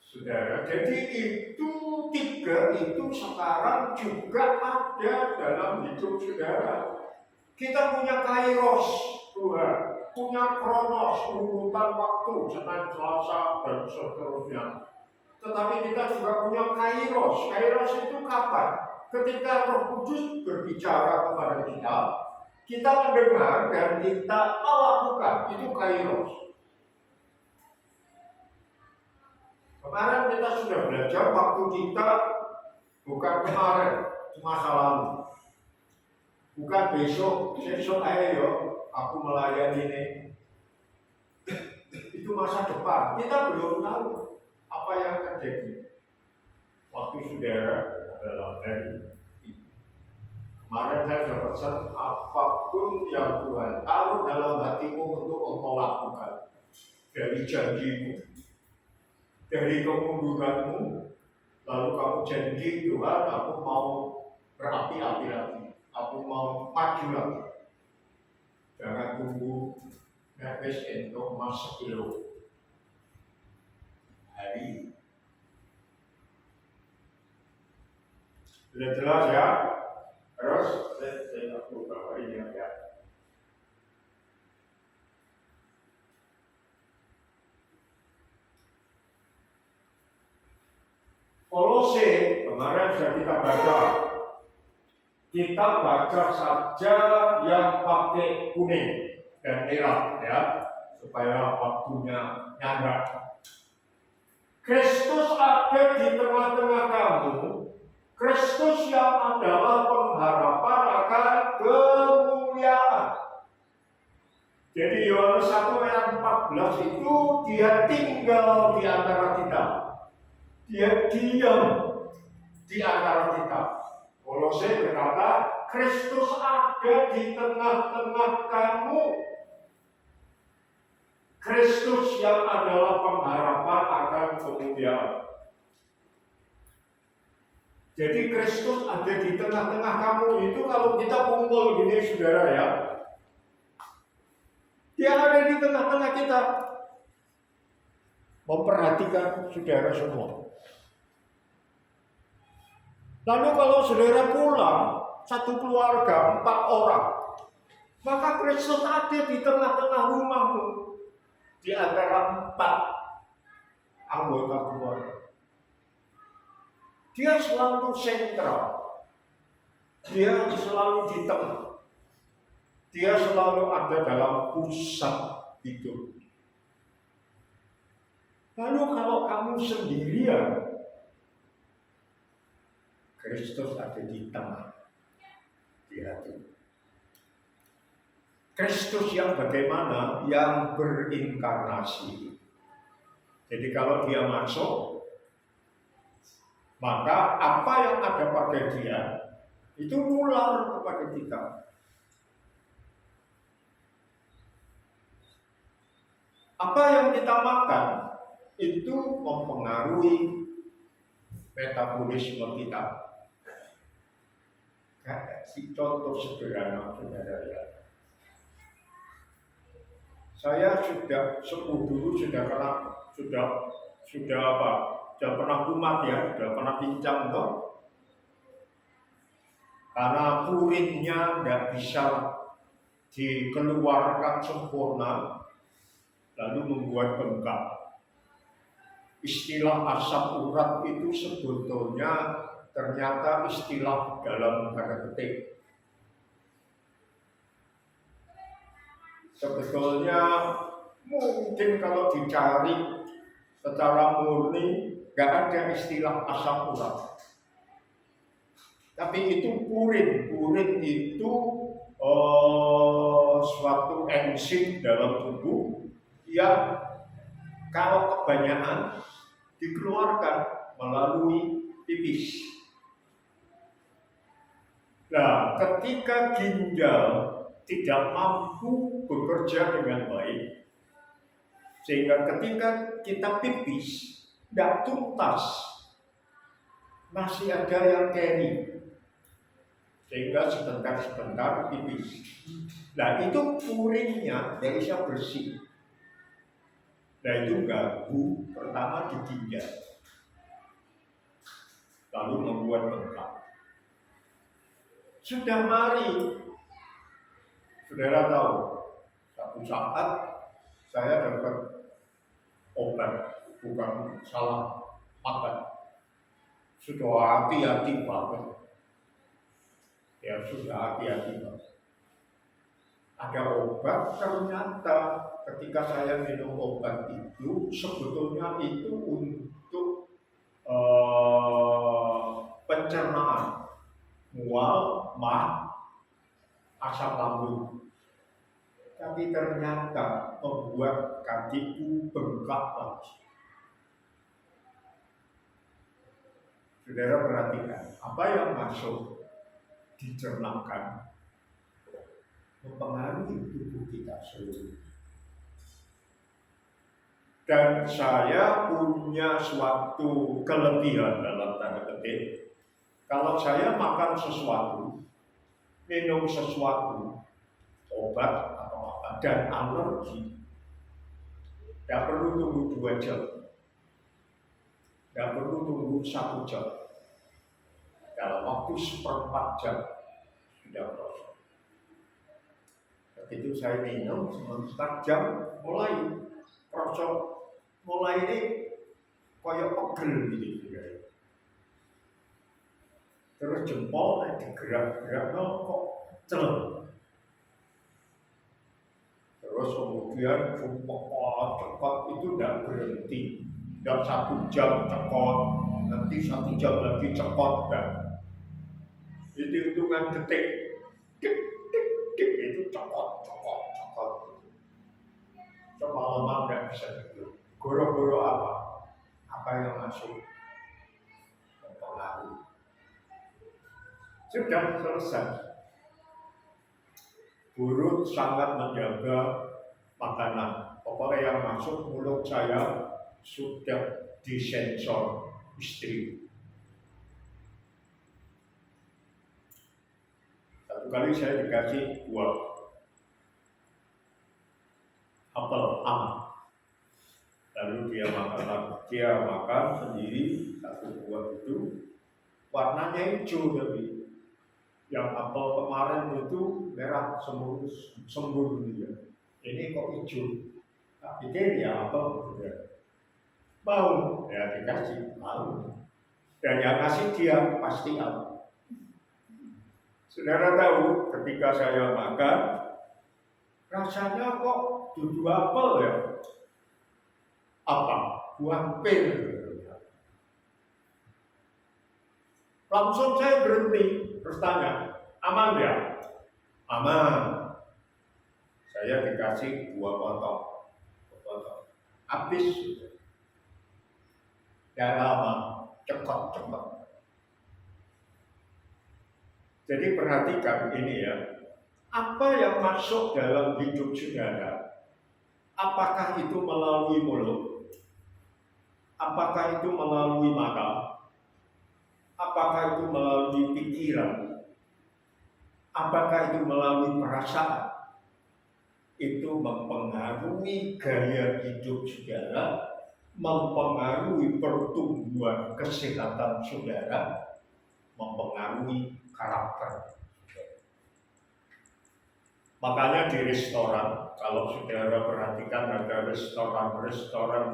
Saudara, jadi itu tiga itu sekarang juga ada dalam hidup saudara. Kita punya kairos Tuhan, punya kronos, urutan waktu, Senin, Selasa, dan seterusnya. Tetapi kita juga punya kairos. Kairos itu kapan? Ketika Roh Kudus berbicara kepada kita mendengar dan kita melakukan. Itu kairos. Kemarin kita sudah belajar waktu kita bukan kemarin, masa lalu. Bukan besok ayo aku melayani ini. Itu masa depan. Kita belum tahu apa yang terjadi. Waktu saudara adalah hari ini. Kemarin saya sudah pesan, apapun yang Tuhan taruh dalam hatimu untuk engkau lakukan. Dari janjimu, dari kemunduranmu, lalu kamu janji Tuhan, aku mau berapi-api lagi, aku mau maju lagi. Jangan tunggu nepes untuk emas 1 kilo. Hari. Sudah jelas ya? Terus saya aku bawa ini ya. Kolose kemarin sudah kita baca. Kita baca saja yang pakai kuning dan merah ya, supaya waktunya nyangga. Kristus ada di tengah-tengah kamu. Kristus yang adalah pengharapan akan kemuliaan. Jadi Yohanes 1 ayat 14 itu dia tinggal di antara kita. Dia diam di antara kita. Kolose berkata, Kristus ada di tengah-tengah kamu. Kristus yang adalah pengharapan akan kemuliaan. Jadi Kristus ada di tengah-tengah kamu itu kalau kita kumpul gini saudara ya. Dia ada di tengah-tengah kita. Memperhatikan saudara semua. Lalu kalau saudara pulang, satu keluarga, 4 orang, maka Kristus ada di tengah-tengah rumahmu. Di antara 4 anggota keluarga. Dia selalu sentral. Dia selalu di tengah. Dia selalu ada dalam pusat hidup. Lalu kalau kamu sendirian, Kristus ada di tengah di hati. Kristus yang bagaimana? Yang berinkarnasi. Jadi kalau dia masuk, maka apa yang ada pada dia itu nular kepada kita. Apa yang kita makan itu mempengaruhi metabolisme kita. Si contoh sederhana saudara ya. Saya sudah dulu sudah pernah kumat ya, sudah pernah pincang toh. Karena urinnya tidak bisa dikeluarkan sempurna, lalu membuat bengkak. Istilah asam urat itu sebetulnya ternyata istilah dalam tanda petik. Sebetulnya mungkin kalau dicari secara murni nggak ada istilah asam urat. Tapi itu purin. Purin itu suatu enzim dalam tubuh yang kalau kebanyakan dikeluarkan melalui pipis. Nah, ketika ginjal tidak mampu bekerja dengan baik, sehingga ketika kita pipis tidak tuntas, masih ada yang carry, sehingga sebentar-sebentar pipis. Nah, itu purinnya tidak bisa bersih. Nah, itu ganggu pertama di ginjal, lalu membuat bengkak. Sudah mari, saudara tahu, satu saat saya dapat obat, bukan salah makan. Sudah hati-hati banget. Ya sudah hati-hati banget. Ada obat, ternyata ketika saya minum obat itu sebetulnya itu untuk pencernaan, mual, mah, asam lambung. Tapi ternyata membuat kakiku bengkak lagi. Saudara perhatikan, apa yang masuk dicernahkan mempengaruhi tubuh kita seluruh. Dan saya punya suatu kelebihan dalam tanda petik. Kalau saya makan sesuatu, minum sesuatu, obat atau apa, dan alergi, tidak perlu tunggu 2 jam, tidak perlu tunggu 1 jam. Dalam waktu 1/4 jam sudah proses. Begitu saya minum 1/4 jam mulai proses, mulai ini koyok pegel gitu. Terus jempol digerak-gerak kok celeng. Terus kemudian cekot itu tidak berhenti. Tidak 1 jam cekot, nanti 1 jam lagi cekot dan itu hitungan detik. Dik, dik, dik, itu cekot. Semalaman tidak bisa tidur. Goro-goro apa? Apa yang masuk? Mempengaruhi. Sudah selesai. Guru sangat menjaga makanan. Pokoknya yang masuk mulut saya sudah disensor istri. Satu kali saya dikasih buah apel aman. Lalu dia makan sendiri satu buah itu, warnanya hijau tapi. Yang apel kemarin itu merah sembur dia. Ini kok hijau? Tak pikir ya apel sudah. Mau ya dikasih, mau. Dan yang kasih dia pasti apel. Saudara tahu ketika saya makan, rasanya kok dudu apel ya? Apa? Buah pil. Langsung saya berhenti. Terus tanya, aman ya? Aman. Saya dikasih 2 potong. Habis sudah. Gak lama, cepat. Jadi perhatikan ini ya. Apa yang masuk dalam hidup saudara? Apakah itu melalui mulut? Apakah itu melalui mata? Apakah itu melalui pikiran? Apakah itu melalui perasaan? Itu mempengaruhi gaya hidup saudara, mempengaruhi pertumbuhan kesehatan saudara, mempengaruhi karakter. Makanya di restoran, kalau saudara perhatikan ada restoran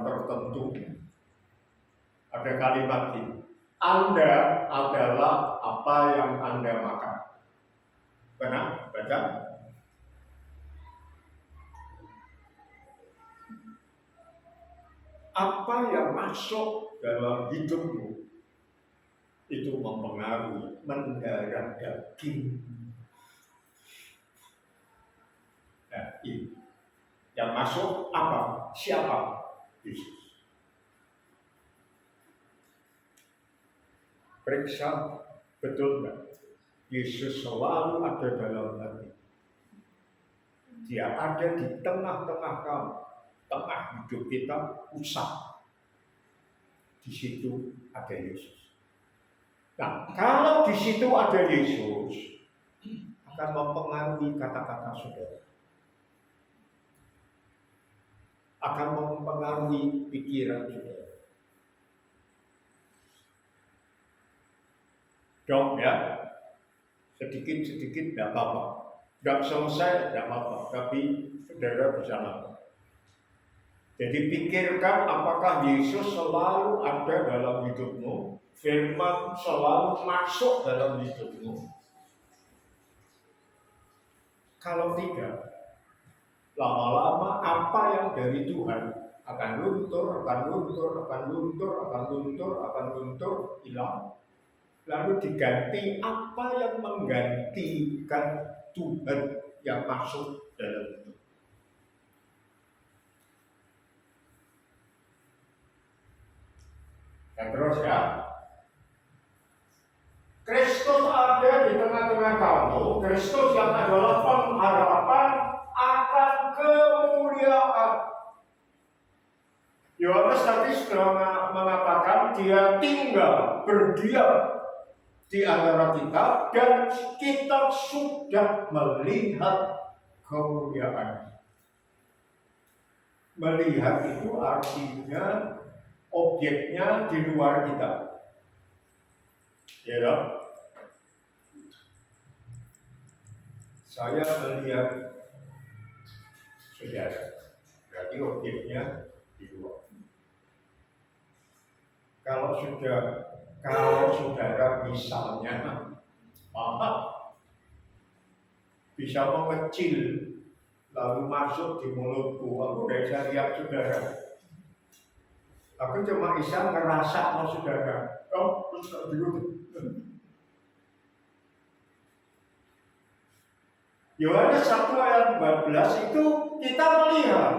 tertentu, ada kalimat ini. Anda adalah apa yang Anda makan. Pernah baca? Apa yang masuk dalam hidupmu itu mempengaruhi mendarah daging. Nah, ini yang masuk apa? Siapa? Yesus. Periksa betul nggak? Yesus selalu ada dalam hati. Dia ada di tengah-tengah kamu, tengah hidup kita, pusat. Di situ ada Yesus. Nah, kalau di situ ada Yesus, akan mempengaruhi kata-kata saudara. Akan mempengaruhi pikiran saudara. Dok ya, sedikit-sedikit tidak apa-apa. Tidak selesai tidak apa-apa, tapi saudara bisa lakukan. Jadi pikirkan apakah Yesus selalu ada dalam hidupmu, firman selalu masuk dalam hidupmu. Kalau tidak, lama-lama apa yang dari Tuhan akan luntur, hilang. Lalu diganti apa yang menggantikan Tuhan yang masuk dalam hidup. Dan terus ya, Kristus ada di tengah-tengah kamu. Kristus yang adalah pengharapan akan kemuliaan. Yohanes tadi sudah mengatakan dia tinggal berdiam di antara kita dan kita sudah melihat kemuliaan. Melihat itu artinya objeknya di luar kita. Ya dong? Saya melihat saudara, berarti objeknya di luar. Kalau saudara misalnya bisa mengecil lalu masuk di mulutku, aku udah bisa lihat saudara. Aku cuma bisa ngerasa sama saudara. Oh, dulu. Yohanes 1 ayat 14 itu kita melihat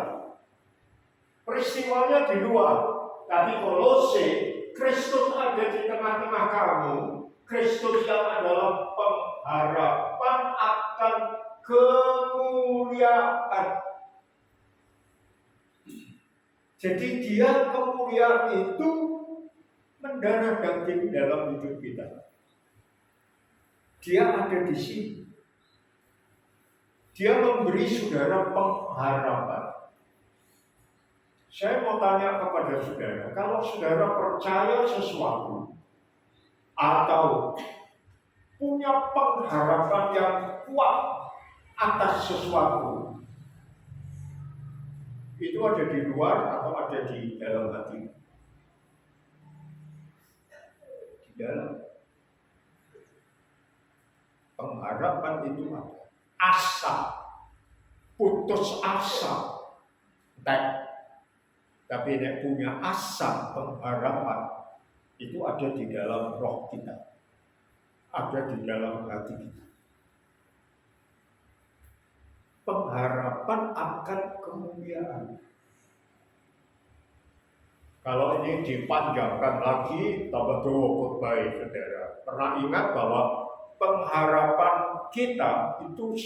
peristiwanya di luar, tapi Kolose, Kristus ada di tengah-tengah kamu. Kristus yang adalah pengharapan akan kemuliaan. Jadi dia kemuliaan itu mendarah daging dalam hidup kita. Dia ada di sini. Dia memberi saudara pengharapan. Saya mau tanya kepada saudara, kalau saudara percaya sesuatu atau punya pengharapan yang kuat atas sesuatu, itu ada di luar atau ada di dalam hati? Di dalam. Pengharapan itu ada. Asa, putus asa, tapi nek punya asa pengharapan itu ada di dalam roh kita, ada di dalam hati kita. Pengharapan akan kemuliaan. Kalau ini dipanjangkan lagi, tambah doa baik saudara. Pernah ingat bahwa pengharapan kita itu